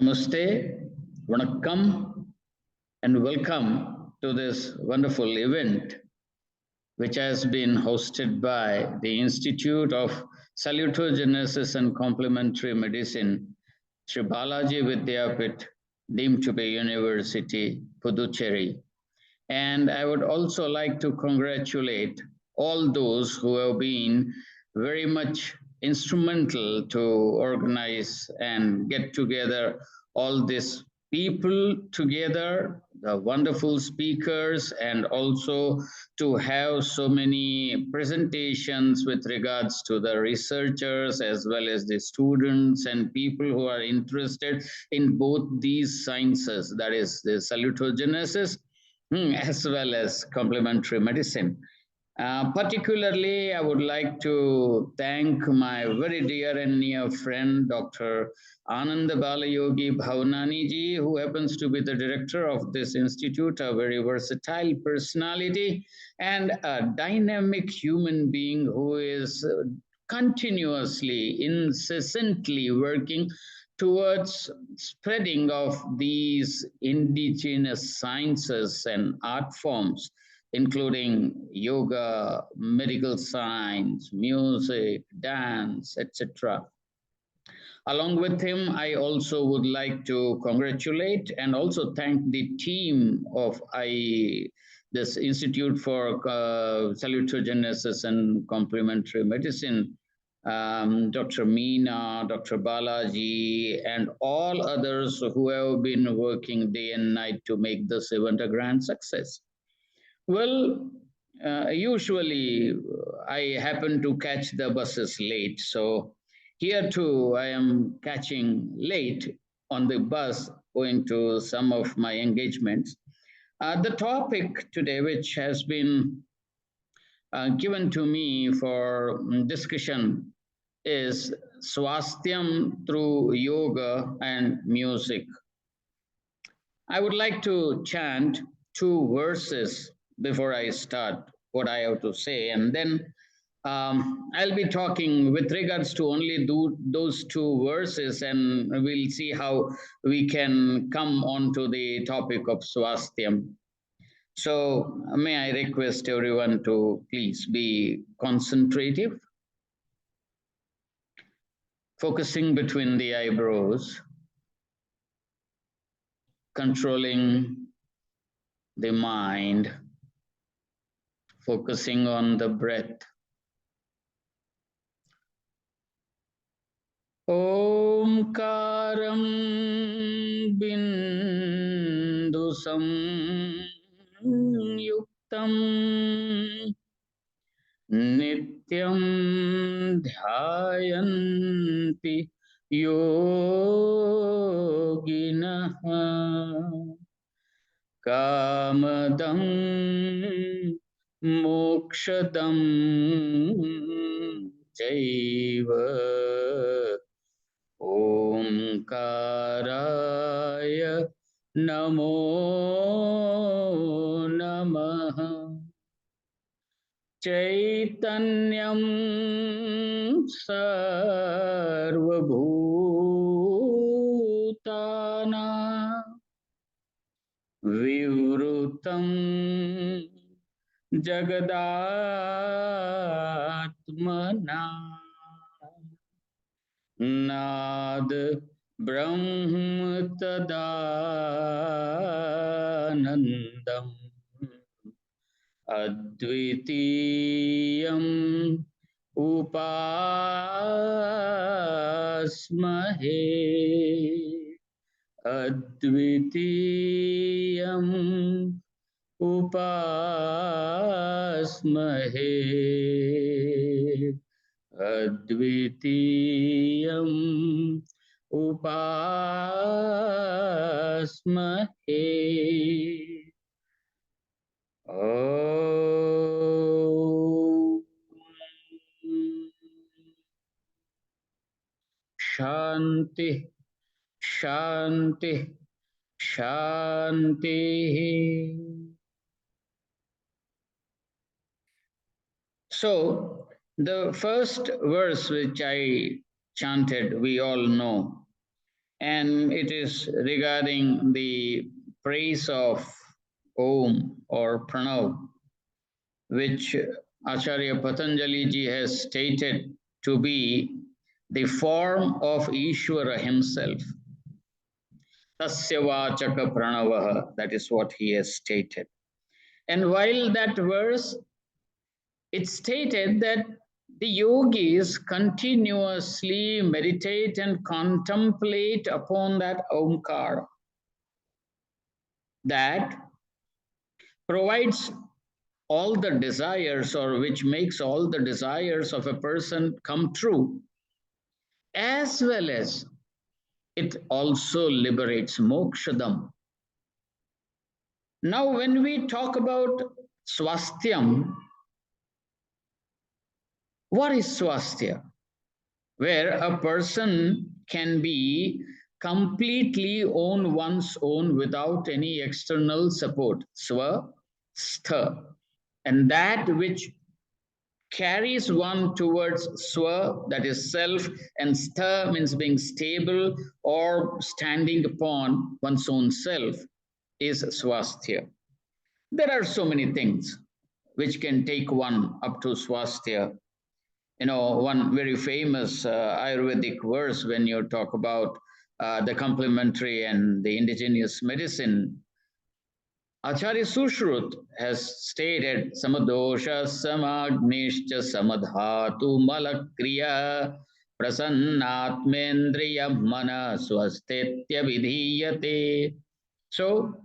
Namaste, Vanakkam, and welcome to this wonderful event, which has been hosted by the Institute of Salutogenesis and Complementary Medicine, Sri Balaji Vidyapith, deemed to be University, Puducherry. And I would also like to congratulate all those who have been very much instrumental to organize and get together all these people together, the wonderful speakers, and also to have so many presentations with regards to the researchers as well as the students and people who are interested in both these sciences, that is the salutogenesis as well as complementary medicine. Particularly, I would like to thank my very dear and near friend, Dr. Ananda Balayogi Bhavanani ji, who happens to be the director of this institute, a very versatile personality and a dynamic human being who is continuously, incessantly working towards spreading of these indigenous sciences and art forms, including yoga, medical science, music, dance, etc. Along with him, I also would like to congratulate and also thank the team of this Institute for Salutogenesis and Complementary Medicine, Dr. Meena, Dr. Balaji, and all others who have been working day and night to make this event a grand success. Well, usually I happen to catch the buses late. So here too, I am catching late on the bus owing to some of my engagements. The topic today, which has been given to me for discussion, is Swasthyam through yoga and music. I would like to chant two verses before I start what I have to say, and then I'll be talking with regards to only those two verses, and we'll see how we can come on to the topic of swasthyam. So, may I request everyone to please be concentrative, focusing between the eyebrows, controlling the mind, focusing on the breath. Omkaram bindu samyuktam nityam dhyayanti yoginaha kamadam mokshadam chaiva Omkaraya Namo Namaha Chaitanyam Sarvabhutana Vivrutam Jagadatmana नाद ब्रह्म तदानन्दम् अद्वितीयम् उपास्महे अद्वितीयम् उपास्महे अद्वितीयम् उपास्महे शांति शांति शांति. So, the first verse which I chanted, we all know. and it is regarding the praise of Om or Pranav, which Acharya Patanjali ji has stated to be the form of Ishvara himself. Tasya vachaka pranavaha, that is what he has stated. And while that verse, it stated that the yogis continuously meditate and contemplate upon that Omkar that provides all the desires, or which makes all the desires of a person come true, as well as it also liberates mokshadam. Now, when we talk about swasthyam, what is swasthya? Where a person can be completely on one's own without any external support. Swastha. And that which carries one towards swa, that is self, and stha means being stable or standing upon one's own self, is swasthya. There are so many things which can take one up to swasthya. You know, one very famous Ayurvedic verse when you talk about the complementary and the indigenous medicine, Acharya Sushrut has stated samadosha samagnishcha samadhatu malakriya prasannatmendriya mana swastetya vidhiyate. So,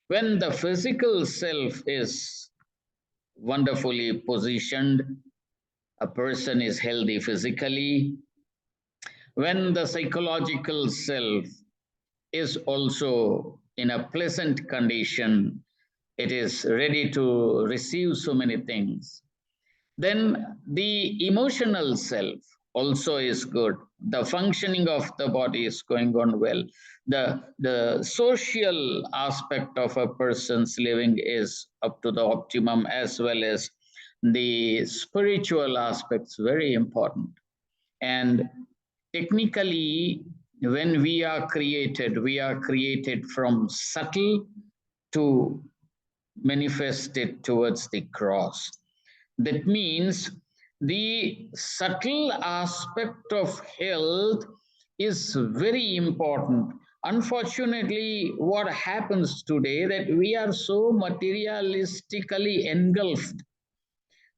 when the physical self is wonderfully positioned, a person is healthy physically. When the psychological self is also in a pleasant condition, it is ready to receive so many things. Then the emotional self also is good. The functioning of the body is going on well. The social aspect of a person's living is up to the optimum, as well as the spiritual aspects, very important. And technically, when we are created from subtle to manifest it towards the cross. That means the subtle aspect of health is very important. Unfortunately, what happens today that we are so materialistically engulfed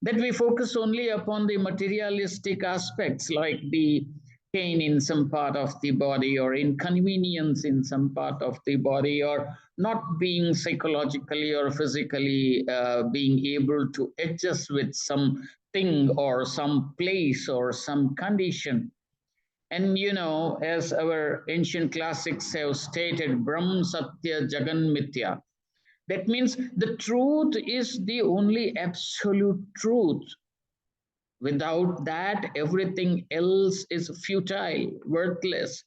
that we focus only upon the materialistic aspects, like the pain in some part of the body or inconvenience in some part of the body, or not being psychologically or physically being able to adjust with some thing or some place or some condition. And you know, as our ancient classics have stated, Brahm Satya Jagan Mithya, that means the truth is the only absolute truth. Without that, everything else is futile, worthless.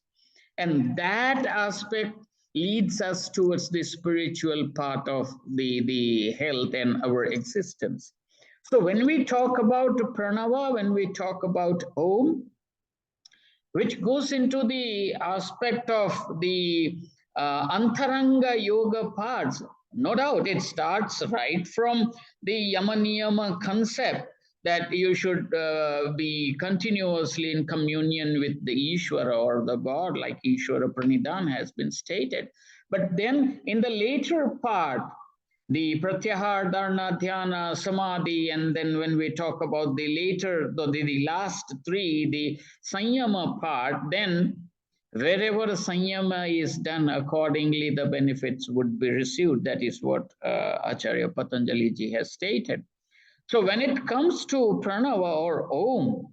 And that aspect leads us towards the spiritual part of the health and our existence. So when we talk about pranava, when we talk about om, which goes into the aspect of the antaranga yoga parts. No doubt, it starts right from the yamaniyama concept that you should be continuously in communion with the Ishvara or the God, like Ishvara Pranidhan has been stated. But then in the later part, the pratyahar, dharana, dhyana, samadhi, and then when we talk about the later, the last three, the sanyama part, then wherever sanyama is done, accordingly the benefits would be received. That is what Acharya Patanjali ji has stated. So when it comes to pranava or om,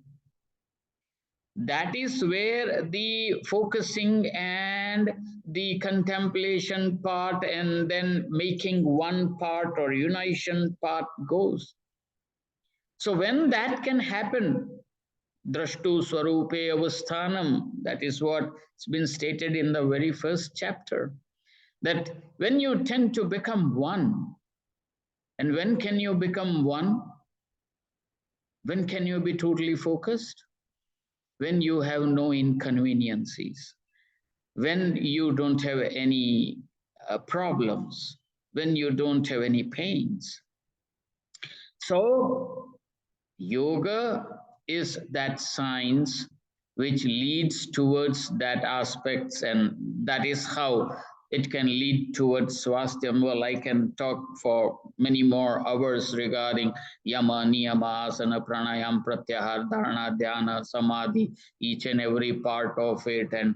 that is where the focusing and the contemplation part and then making one part or unison part goes. So when that can happen, drashtu swarupe avasthanam, that is what's been stated in the very first chapter, that when you tend to become one, and when can you become one? When can you be totally focused? When you have no inconveniences. when you don't have any problems, when you don't have any pains. So, yoga is that science which leads towards that aspects, and that is how it can lead towards swasthya. Well, I can talk for many more hours regarding yama, niyama, asana, pranayam, pratyahar, dharana, dhyana, samadhi, each and every part of it, and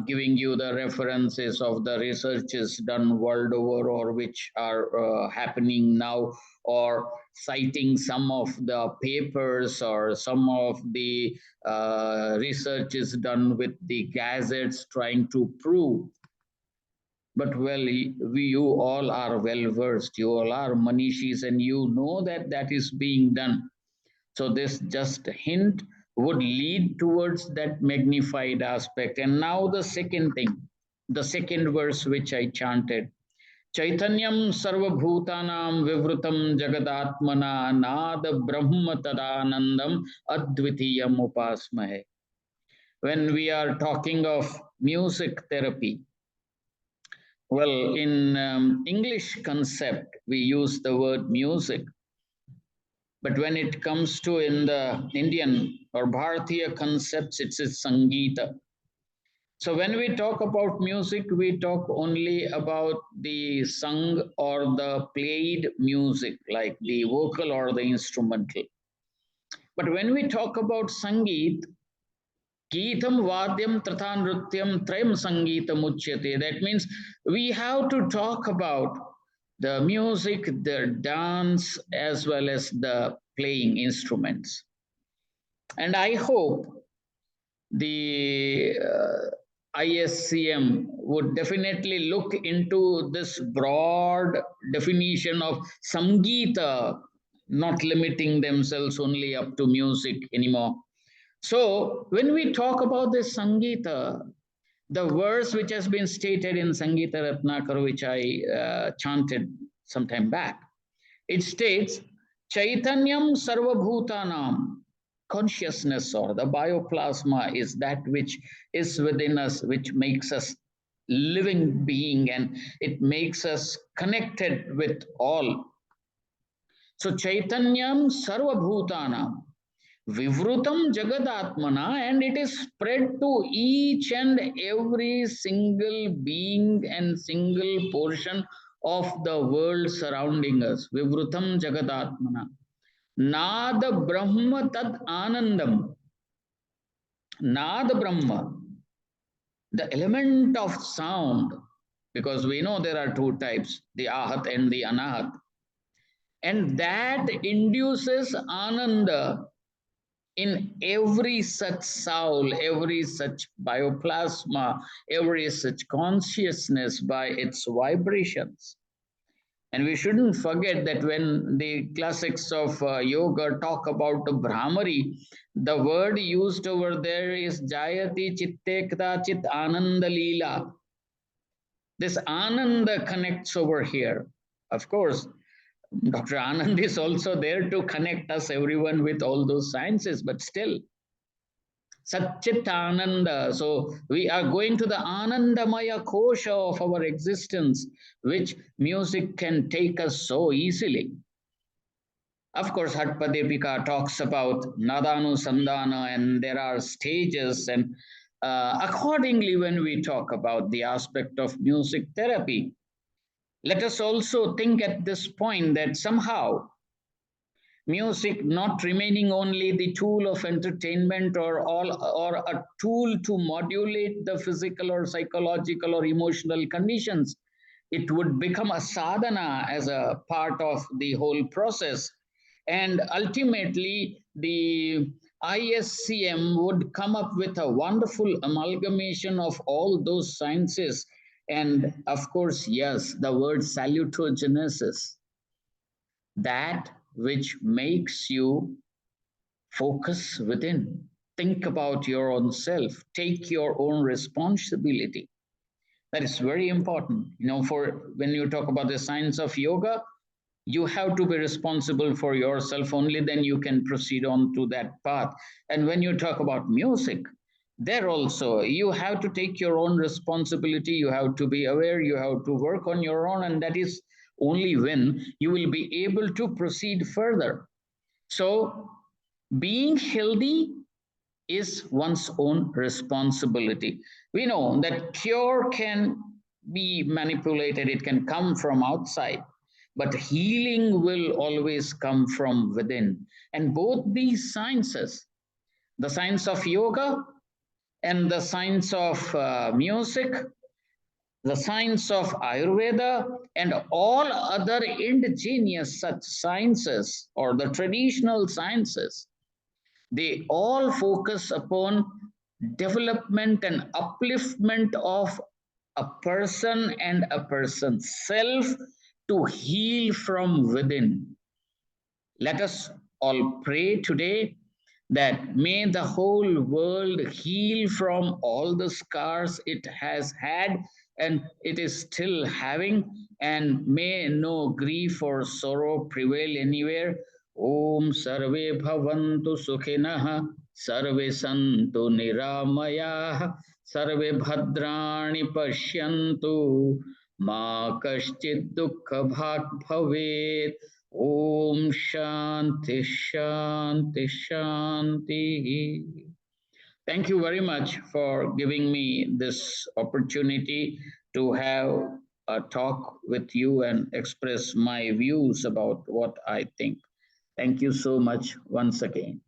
giving you the references of the researches done world over or which are happening now, or citing some of the papers or some of the researches done with the gazettes trying to prove. But well, you all are well versed, you all are manishis, and you know that that is being done. So this just hint would lead towards that magnified aspect. And now the second thing, the second verse which I chanted, Chaitanyam sarvabhutanam vivrutam jagadatmana nada brahma tadanandam advitiyam upasmahe. When we are talking of music therapy, well, in English concept, we use the word music. But when it comes to in the Indian or Bharatiya concepts, it's Sangeeta. So when we talk about music, we talk only about the sung or the played music, like the vocal or the instrumental. But when we talk about Sangeet, Geetam Vadyam Tatha Nrutyam Trayam Sangeetam Uchyate. That means we have to talk about the music, the dance, as well as the playing instruments. And I hope the ISCM would definitely look into this broad definition of Samgita, not limiting themselves only up to music anymore. So, when we talk about this Sangita, the verse which has been stated in Sangita Ratnakar, which I chanted some time back, it states, Chaitanyam Sarvabhutanam, consciousness or the bioplasma is that which is within us, which makes us living being, and it makes us connected with all. So Chaitanyam Sarvabhutanam, Vivrutam Jagadatmana, and it is spread to each and every single being and single portion of the world surrounding us. Vivrutam Jagadatmana. Nada Brahma Tad Anandam. Nada Brahma, the element of sound, because we know there are two types, the Ahat and the Anahat. And that induces Ananda in every such soul, every such bioplasma, every such consciousness by its vibrations. And we shouldn't forget that when the classics of yoga talk about the Brahmari, the word used over there is Jayati Chitte Chit Ananda Leela. This Ananda connects over here. Of course, Dr. Anand is also there to connect us, everyone, with all those sciences, but still, Satchit Ananda. So we are going to the Anandamaya Kosha of our existence, which music can take us so easily. Of course, Hatpadepika talks about Nadanu Sandana, and there are stages, and accordingly, when we talk about the aspect of music therapy, let us also think at this point that somehow music not remaining only the tool of entertainment or a tool to modulate the physical or psychological or emotional conditions, it would become a sadhana as a part of the whole process, and ultimately the ISCM would come up with a wonderful amalgamation of all those sciences. And of course, yes, the word salutogenesis, that which makes you focus within, think about your own self, take your own responsibility. That is very important. You know, for when you talk about the science of yoga, you have to be responsible for yourself, only then you can proceed on to that path. And when you talk about music, there also you have to take your own responsibility, you have to be aware, you have to work on your own, and that is only when you will be able to proceed further. So being healthy is one's own responsibility. We know that cure can be manipulated, it can come from outside, but healing will always come from within. And both these sciences, the science of yoga and the science of music, the science of Ayurveda, and all other indigenous such sciences or the traditional sciences, they all focus upon development and upliftment of a person and a person's self to heal from within. Let us all pray today that may the whole world heal from all the scars it has had and it is still having, and may no grief or sorrow prevail anywhere. Om Sarve Bhavantu Sukhinah, Sarve Santu Niramayah, Sarve Bhadrani Pashyantu, Ma Kaschid Dukkha Bhag Bhavet. Om Shanti Shanti Shanti. Thank you very much for giving me this opportunity to have a talk with you and express my views about what I think. Thank you so much once again.